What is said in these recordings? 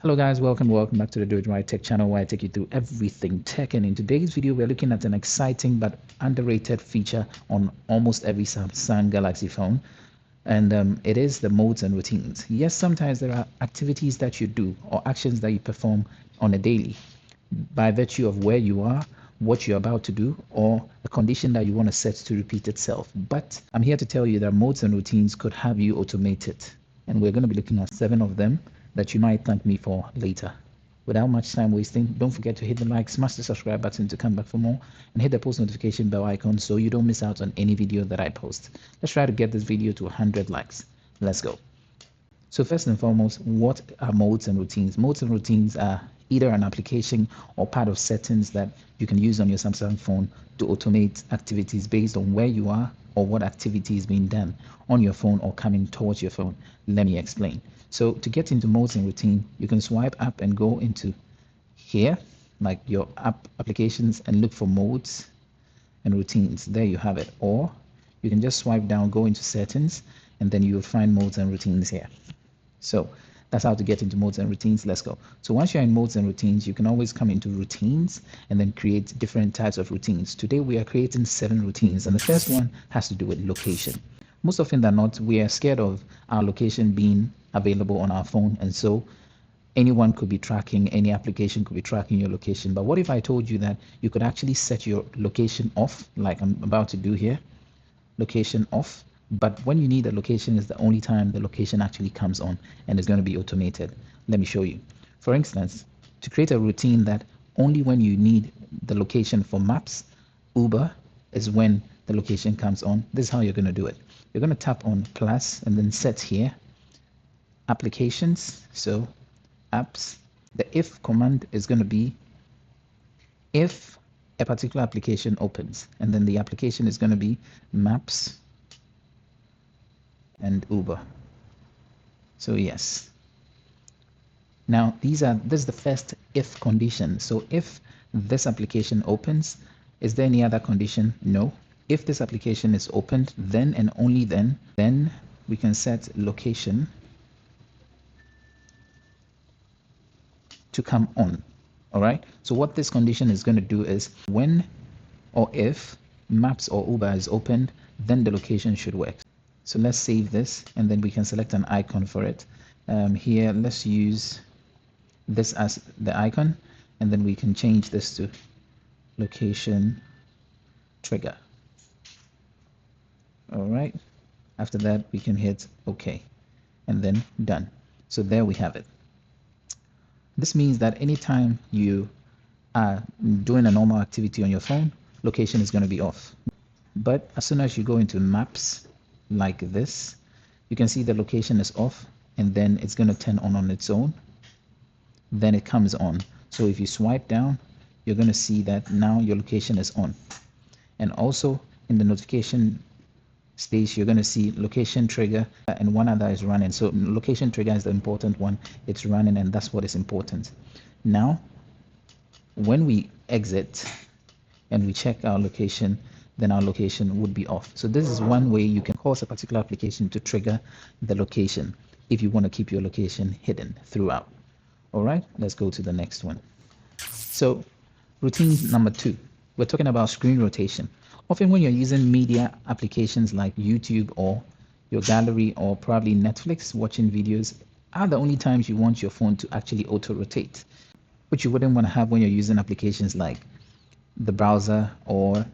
Hello guys, welcome back to the Do It Right Tech channel where I take you through everything tech. And in today's video, we're looking at an exciting but underrated feature on almost every Samsung Galaxy phone. And it is the modes and routines. Yes, sometimes there are activities that you do or actions that you perform on a daily by virtue of where you are, what you're about to do, or a condition that you want to set to repeat itself. But I'm here to tell you that modes and routines could have you automate it. And we're going to be looking at 7 of them that you might thank me for later. Without much time wasting, don't forget to hit the like, smash the subscribe button to come back for more, and hit the post notification bell icon so you don't miss out on any video that I post. Let's try to get this video to 100 likes. Let's go. So first and foremost, what are modes and routines? Modes and routines are either an application or part of settings that you can use on your Samsung phone to automate activities based on where you are or what activity is being done on your phone or coming towards your phone. Let me explain. So to get into modes and routine, you can swipe up and go into here, like your app applications, and look for modes and routines. There you have it. Or you can just swipe down, go into settings, and then you will find modes and routines here. So that's how to get into modes and routines. Let's go. So once you're in modes and routines, you can always come into routines and then create different types of routines. Today we are creating 7 routines, and the first one has to do with location. Most often than not, we are scared of our location being available on our phone, and so anyone could be tracking, any application could be tracking your location. But what if I told you that you could actually set your location off, like I'm about to do here, location off, but when you need a location is the only time the location actually comes on and is going to be automated. Let me show you. For instance, to create a routine that only when you need the location for maps, Uber is when the location comes on. This is how you're going to do it. You're going to tap on plus and then set here, applications, so apps. The if command is going to be if a particular application opens, and then the application is going to be maps and Uber. So yes. Now this is the first if condition. So if this application opens, is there any other condition? No. If this application is opened, then and only then we can set location to come on. All right. So what this condition is going to do is when or if maps or Uber is opened, then the location should work. So let's save this and then we can select an icon for it. Here, let's use this as the icon, and then we can change this to location trigger. All right. After that, we can hit OK and then done. So there we have it. This means that anytime you are doing a normal activity on your phone, location is going to be off. But as soon as you go into maps like this, you can see the location is off and then it's going to turn on its own. Then it comes on. So if you swipe down, you're going to see that now your location is on. And also in the notification space, you're going to see location trigger and one other is running. So location trigger is the important one. It's running and that's what is important. Now, when we exit and we check our location, then our location would be off. So this is one way you can cause a particular application to trigger the location if you want to keep your location hidden throughout. All right, let's go to the next one. So routine number 2, we're talking about screen rotation. Often when you're using media applications like YouTube or your gallery or probably Netflix, watching videos are the only times you want your phone to actually auto rotate, which you wouldn't want to have when you're using applications like the browser or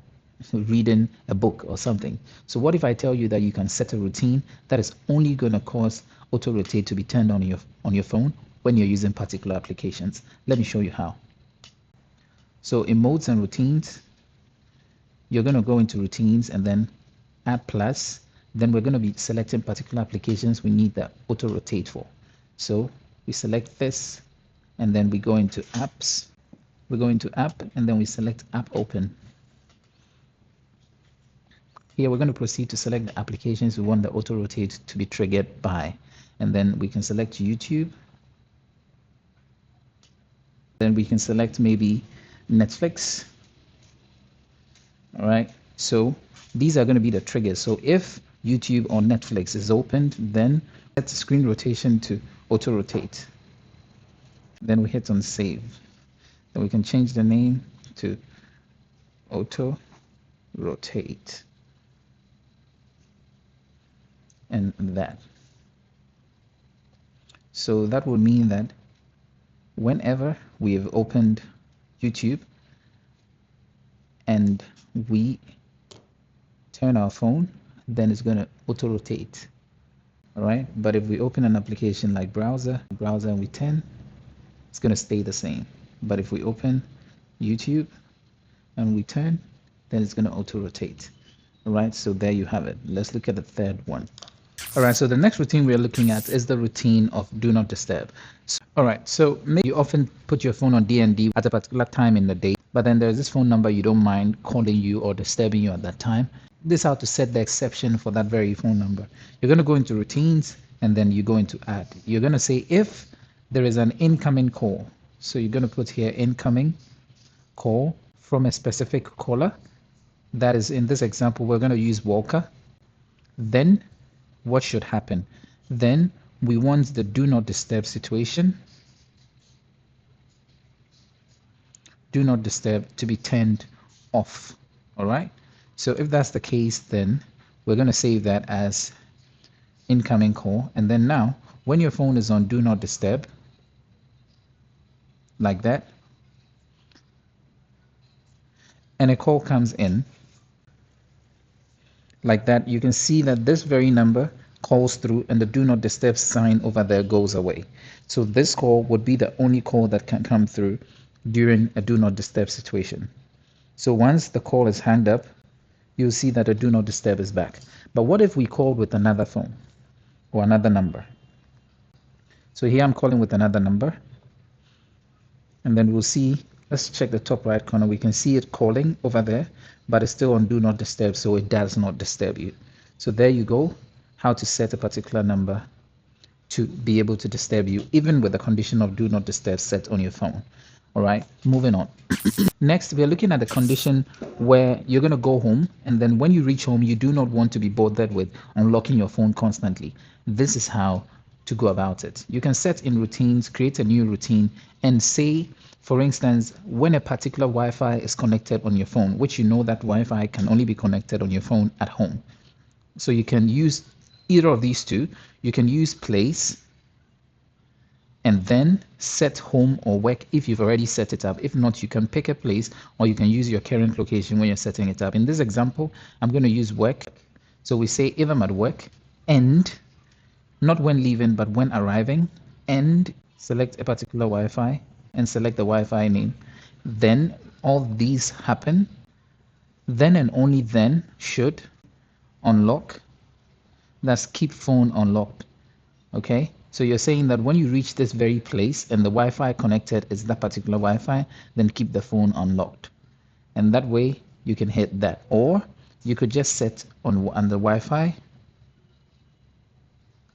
reading a book or something. So what if I tell you that you can set a routine that is only going to cause auto rotate to be turned on your phone when you're using particular applications? Let me show you how. So in modes and routines, you're going to go into routines and then add plus. Then we're going to be selecting particular applications we need the auto rotate for. So we select this and then we go into apps. We go into app and then we select app open. Here we're going to proceed to select the applications we want the auto rotate to be triggered by. And then we can select YouTube. Then we can select maybe Netflix. All right. So these are going to be the triggers. So if YouTube or Netflix is opened, then set the screen rotation to auto rotate. Then we hit on save. Then we can change the name to auto rotate and that. So that would mean that whenever we have opened YouTube and we turn our phone, then it's going to auto rotate. All right, but if we open an application like browser and we turn, it's going to stay the same. But if we open YouTube and we turn, then it's going to auto rotate. All right, so there you have it. Let's look at the third one. All right, so the next routine we're looking at is the routine of do not disturb. All right, so maybe you often put your phone on DND at a particular time in the day, but then there's this phone number you don't mind calling you or disturbing you at that time. This is how to set the exception for that very phone number. You're going to go into routines and then you go into add. You're going to say if there is an incoming call. So you're going to put here incoming call from a specific caller. That is, in this example, we're going to use Walker. Then what should happen? Then we want the do not disturb situation, do not disturb, to be turned off. All right, so if that's the case, then we're going to save that as incoming call. And then now when your phone is on do not disturb like that and a call comes in like that, you can see that this very number calls through and the do not disturb sign over there goes away. So this call would be the only call that can come through during a do not disturb situation. So once the call is hanged up, you'll see that a do not disturb is back. But what if we called with another phone or another number? So here I'm calling with another number, and then we'll see, let's check the top right corner, we can see it calling over there, but it's still on do not disturb, so it does not disturb you. So there you go, how to set a particular number to be able to disturb you, even with the condition of do not disturb set on your phone. All right, moving on. Next, we are looking at the condition where you're going to go home, and then when you reach home, you do not want to be bothered with unlocking your phone constantly. This is how to go about it. You can set in routines, create a new routine, and say, for instance, when a particular Wi-Fi is connected on your phone, which you know that Wi-Fi can only be connected on your phone at home. So you can use either of these two. You can use place and then set home or work if you've already set it up. If not, you can pick a place or you can use your current location when you're setting it up. In this example, I'm going to use work. So we say if I'm at work, and not when leaving, but when arriving, and select a particular Wi-Fi and select the Wi-Fi name. Then all these happen. Then and only then should unlock. That's keep phone unlocked. Okay, so you're saying that when you reach this very place and the Wi-Fi connected is that particular Wi-Fi, then keep the phone unlocked. And that way you can hit that. Or you could just set on the Wi-Fi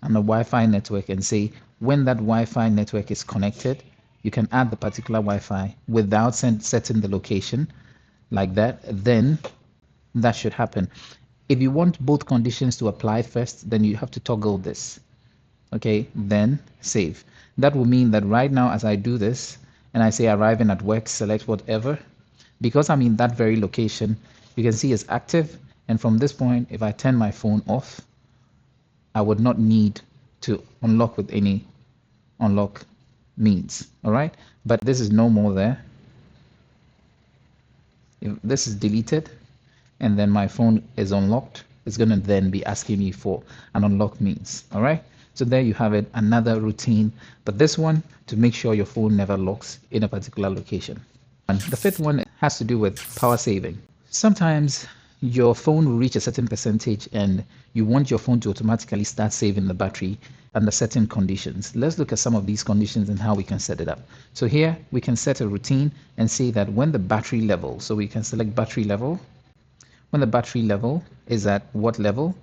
and the Wi-Fi network and say when that Wi-Fi network is connected, you can add the particular Wi-Fi without setting the location like that. Then that should happen. If you want both conditions to apply first, then you have to toggle this. Okay, then save. That will mean that right now as I do this and I say arriving at work, select whatever, because I'm in that very location, you can see it's active. And from this point, if I turn my phone off, I would not need to unlock with any unlock means. All right, but this is no more there. If this is deleted and then my phone is unlocked, it's going to then be asking me for an unlock means. All right, so there you have it, another routine, but this one to make sure your phone never locks in a particular location. And the fifth one has to do with power saving. Sometimes your phone will reach a certain percentage and you want your phone to automatically start saving the battery under certain conditions. Let's look at some of these conditions and how we can set it up. So here we can set a routine and say that when the battery level, so we can select battery level, when the battery level is at what level,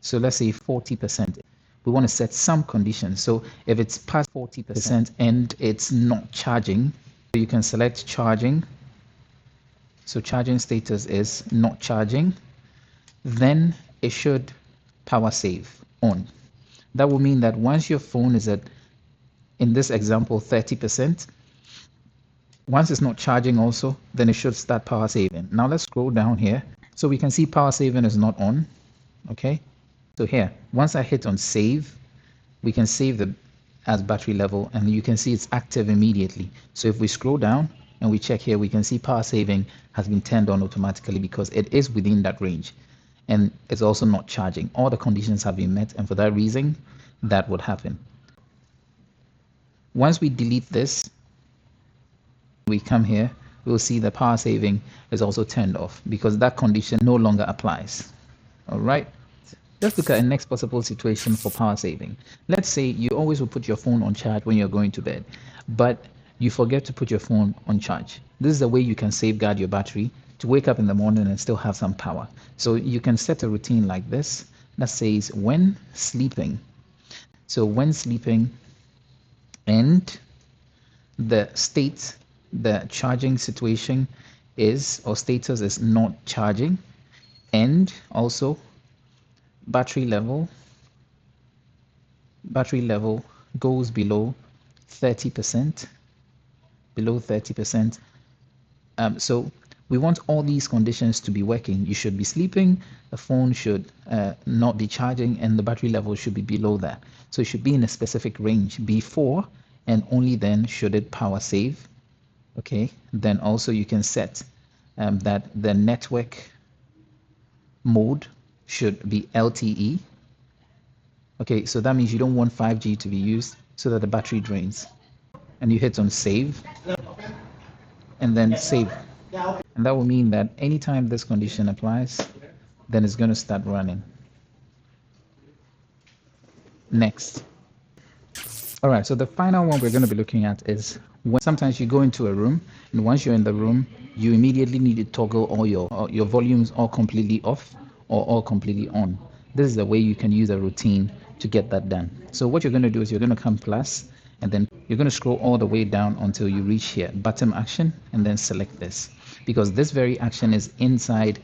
so let's say 40%. We want to set some conditions. So if it's past 40% and it's not charging, you can select charging. So charging status is not charging. Then it should power save on. That will mean that once your phone is in in this example 30%. Once it's not charging also, then it should start power saving. Now let's scroll down here. So we can see power saving is not on. Okay. So here, once I hit on save, we can save the as battery level, and you can see it's active immediately. So if we scroll down and we check here, we can see power saving has been turned on automatically because it is within that range, and it's also not charging. All the conditions have been met, and for that reason, that would happen. Once we delete this, we come here, we'll see the power saving is also turned off because that condition no longer applies. All right. Let's look at a next possible situation for power saving. Let's say you always will put your phone on charge when you're going to bed, but you forget to put your phone on charge. This is a way you can safeguard your battery to wake up in the morning and still have some power. So you can set a routine like this that says when sleeping. So when sleeping and the state, the charging situation is, or status is not charging, and also battery level goes below 30%, so we want all these conditions to be working. You should be sleeping, the phone should not be charging, and the battery level should be below that. So it should be in a specific range before and only then should it power save. Okay, then also you can set that the network mode should be LTE. Okay, so that means you don't want 5G to be used so that the battery drains. And you hit on save and then save. And that will mean that anytime this condition applies, then it's going to start running. Next. All right, so the final one we're going to be looking at is when sometimes you go into a room, and once you're in the room, you immediately need to toggle all your volumes all completely off or all completely on. This is the way you can use a routine to get that done. So what you're going to do is you're going to come plus, and then you're going to scroll all the way down until you reach here, bottom action, and then select this, because this very action is inside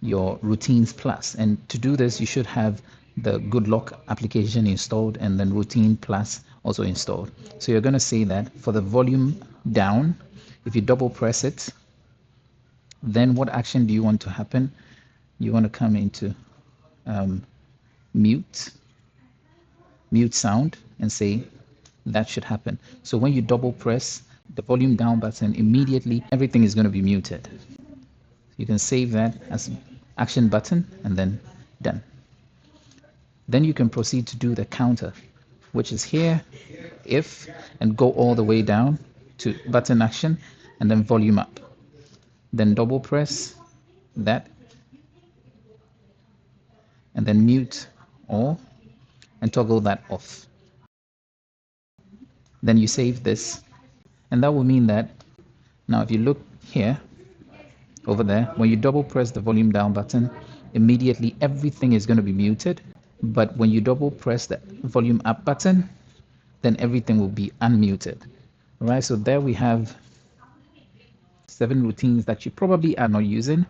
your routines plus. And to do this, you should have the Good Lock application installed and then Routine Plus also installed. So you're going to say that for the volume down, if you double press it, then what action do you want to happen? You want to come into mute sound and say that should happen. So when you double press the volume down button, immediately everything is going to be muted. You can save that as action button and then done. Then you can proceed to do the counter, which is here, if, and go all the way down to button action and then volume up. Then double press that and then mute all and toggle that off. Then you save this, and that will mean that now if you look here, over there, when you double press the volume down button, immediately everything is going to be muted. But when you double press the volume up button, then everything will be unmuted. All right, so there we have 7 routines that you probably are not using.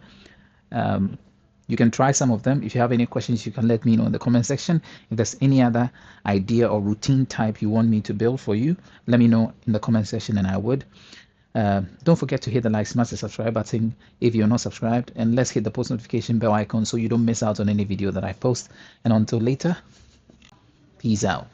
You can try some of them. If you have any questions, you can let me know in the comment section. If there's any other idea or routine type you want me to build for you, let me know in the comment section and I would. Don't forget to hit the like, smash the subscribe button if you're not subscribed, and let's hit the post notification bell icon so you don't miss out on any video that I post. And until later, peace out.